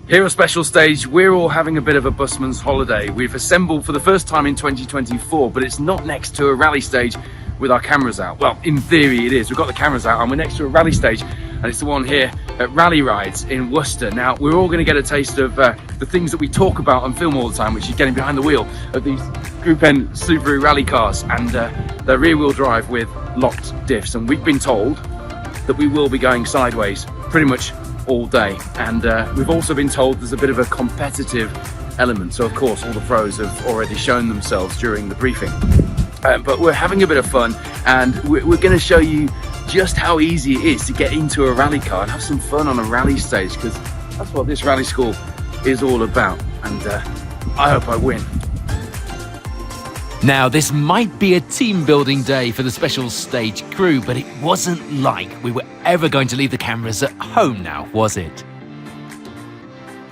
Here at Special Stage, we're all having a bit of a busman's holiday. We've assembled for the first time in 2024, but it's not next to a rally stage with our cameras out. Well, in theory it is. We've got the cameras out and we're next to a rally stage, and it's the one here at Rallyrides in Worcester. Now, we're all going to get a taste of the things that we talk about and film all the time, which is getting behind the wheel of these Group N Subaru rally cars, and they're rear-wheel drive with locked diffs. And we've been told that we will be going sideways pretty much all day, and we've also been told there's a bit of a competitive element. So of course all the pros have already shown themselves during the briefing, but we're having a bit of fun, and we're going to show you just how easy it is to get into a rally car and have some fun on a rally stage, because that's what this rally school is all about, and I hope I win. Now, this might be a team-building day for the Special Stage crew, but it wasn't like we were ever going to leave the cameras at home now, was it?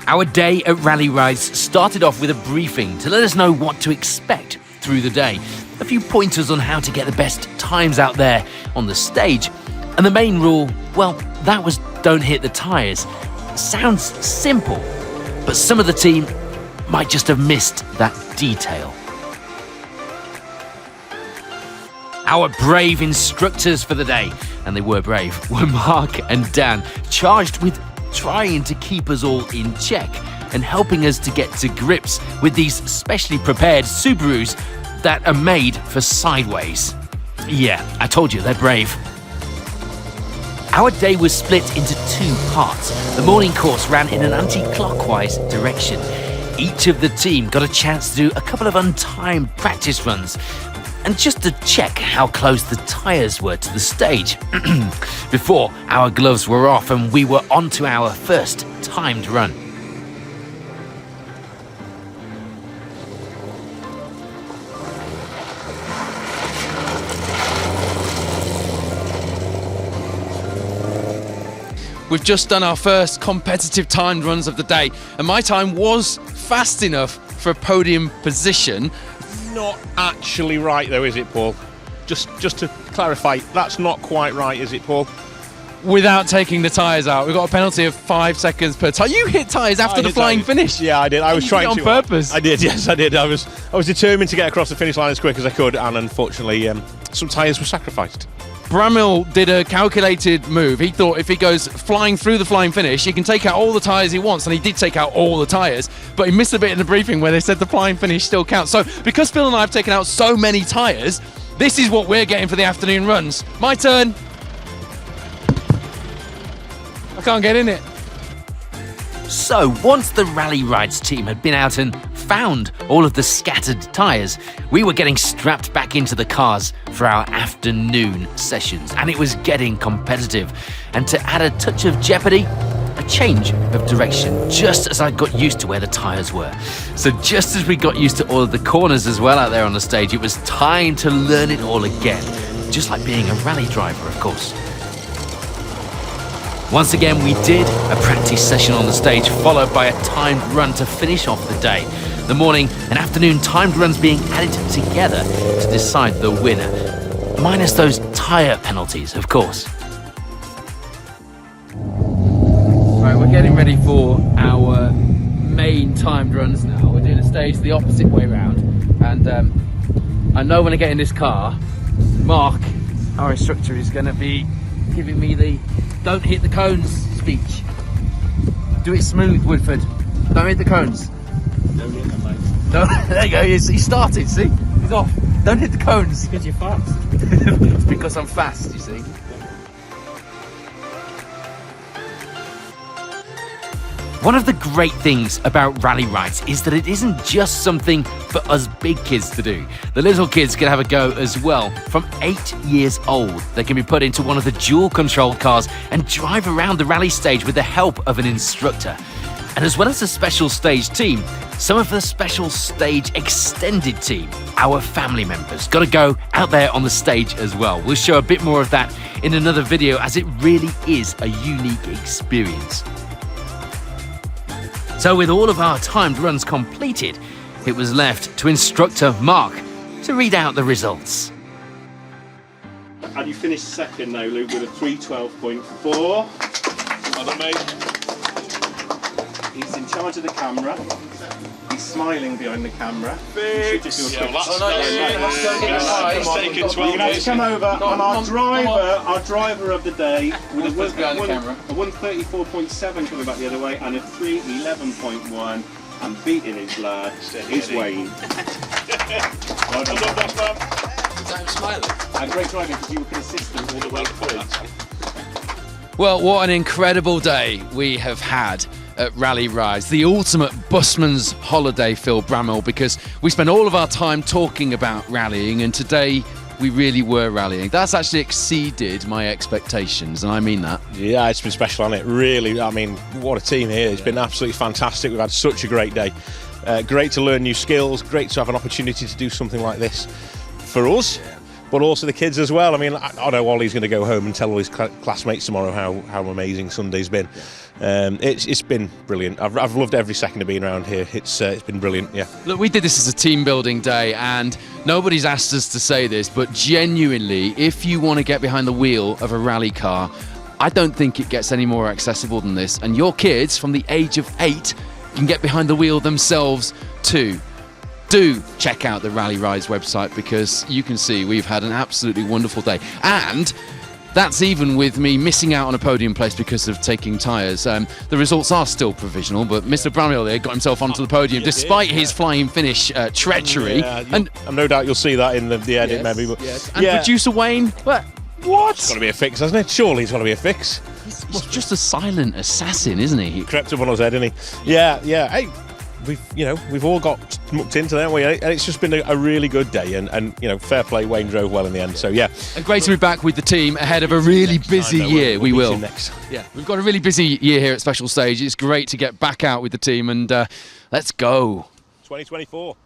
Our day at Rallyrides started off with a briefing to let us know what to expect through the day, a few pointers on how to get the best times out there on the stage, and the main rule, well, that was don't hit the tyres. Sounds simple, but some of the team might just have missed that detail. Our brave instructors for the day, and they were brave, were Mark and Dan, charged with trying to keep us all in check and helping us to get to grips with these specially prepared Subarus that are made for sideways. Yeah, I told you, they're brave. Our day was split into two parts. The morning course ran in an anti-clockwise direction. Each of the team got a chance to do a couple of untimed practice runs, and just to check how close the tyres were to the stage before our gloves were off and we were on to our first timed run. We've just done our first competitive timed runs of the day, and my time was fast enough for a podium position. Not actually right though, is it, Paul? Just to clarify, that's not quite right, is it, Paul? Without taking the tyres out. We've got a penalty of 5 seconds per tyre. You hit tyres after the flying finish. Yeah, I did. I was trying on to purpose. I did, yes, I did. I was determined to get across the finish line as quick as I could, and unfortunately, some tyres were sacrificed. Bramil did a calculated move. He thought if he goes flying through the flying finish, he can take out all the tyres he wants, and he did take out all the tyres, but he missed a bit in the briefing where they said the flying finish still counts. So because Phil and I have taken out so many tyres, this is what we're getting for the afternoon runs. My turn. I can't get in it. So once the Rallyrides team had been out and found all of the scattered tyres, we were getting strapped back into the cars for our afternoon sessions, and it was getting competitive. And to add a touch of jeopardy, a change of direction, just as I got used to where the tyres were. So just as we got used to all of the corners as well out there on the stage, it was time to learn it all again, just like being a rally driver, of course. Once again, we did a practice session on the stage, followed by a timed run to finish off the day. The morning and afternoon timed runs being added together to decide the winner, minus those tyre penalties, of course. Right, we're getting ready for our main timed runs now. We're doing a stage the opposite way round, and I know when I get in this car, Mark, our instructor, is going to be giving me the "don't hit the cones" speech. Do it smooth, Woodford. Don't hit the cones. Don't hit them, mate. No, there you go. He started. See, he's off. Don't hit the cones. Because you're fast. It's because I'm fast. You see. One of the great things about Rallyrides is that it isn't just something for us big kids to do. The little kids can have a go as well. From 8 years old, they can be put into one of the dual-controlled cars and drive around the rally stage with the help of an instructor. And as well as the Special Stage team, some of the Special Stage extended team, our family members, got to go out there on the stage as well. We'll show a bit more of that in another video, as it really is a unique experience. So with all of our timed runs completed, it was left to instructor Mark to read out the results. And you finished second now, Luke, with a 3:12.4. Well done, mate. He's in charge of the camera. He's smiling behind the camera. Big. You should just do a Yeah, quick well, Let's taken 12 You're going to have to years. come over, and our driver of the day with a Let's go on the camera. 134.7 coming back the other way and a 311.1 and beating his lad is Wayne. Well done. I'm smiling. And great driving because you were consistent all the way through. Well, what an incredible day we have had at Rallyrides, the ultimate busman's holiday, Phil Bramwell, because we spent all of our time talking about rallying, and today we really were rallying. That's actually exceeded my expectations, and I mean that. Yeah, it's been special, hasn't it? Really, I mean, what a team here. It's been absolutely fantastic. We've had such a great day. Great to learn new skills, great to have an opportunity to do something like this for us, but also the kids as well. I mean, I know Ollie's going to go home and tell all his classmates tomorrow how amazing Sunday's been. It's been brilliant. I've loved every second of being around here. It's been brilliant, yeah. Look, we did this as a team building day, and nobody's asked us to say this, but genuinely, if you want to get behind the wheel of a rally car, I don't think it gets any more accessible than this. And your kids from the age of 8 can get behind the wheel themselves too. Do check out the Rallyrides website, because you can see we've had an absolutely wonderful day. And that's even with me missing out on a podium place because of taking tyres. The results are still provisional, but Mr. Bramwell there got himself onto the podium despite his flying finish treachery. Yeah, and no doubt you'll see that in the edit, maybe. But and producer Wayne, what? It's got to be a fix, hasn't it? Surely it's got to be a fix. He's just a silent assassin, isn't he? Crept up on us head, didn't he? Yeah. Hey, we've all got mucked into that, haven't we? And it's just been a really good day, and fair play. Wayne drove well in the end, so yeah. And great to be back with the team ahead of a really busy year. We will. Next. Yeah, we've got a really busy year here at Special Stage. It's great to get back out with the team, and let's go. 2024.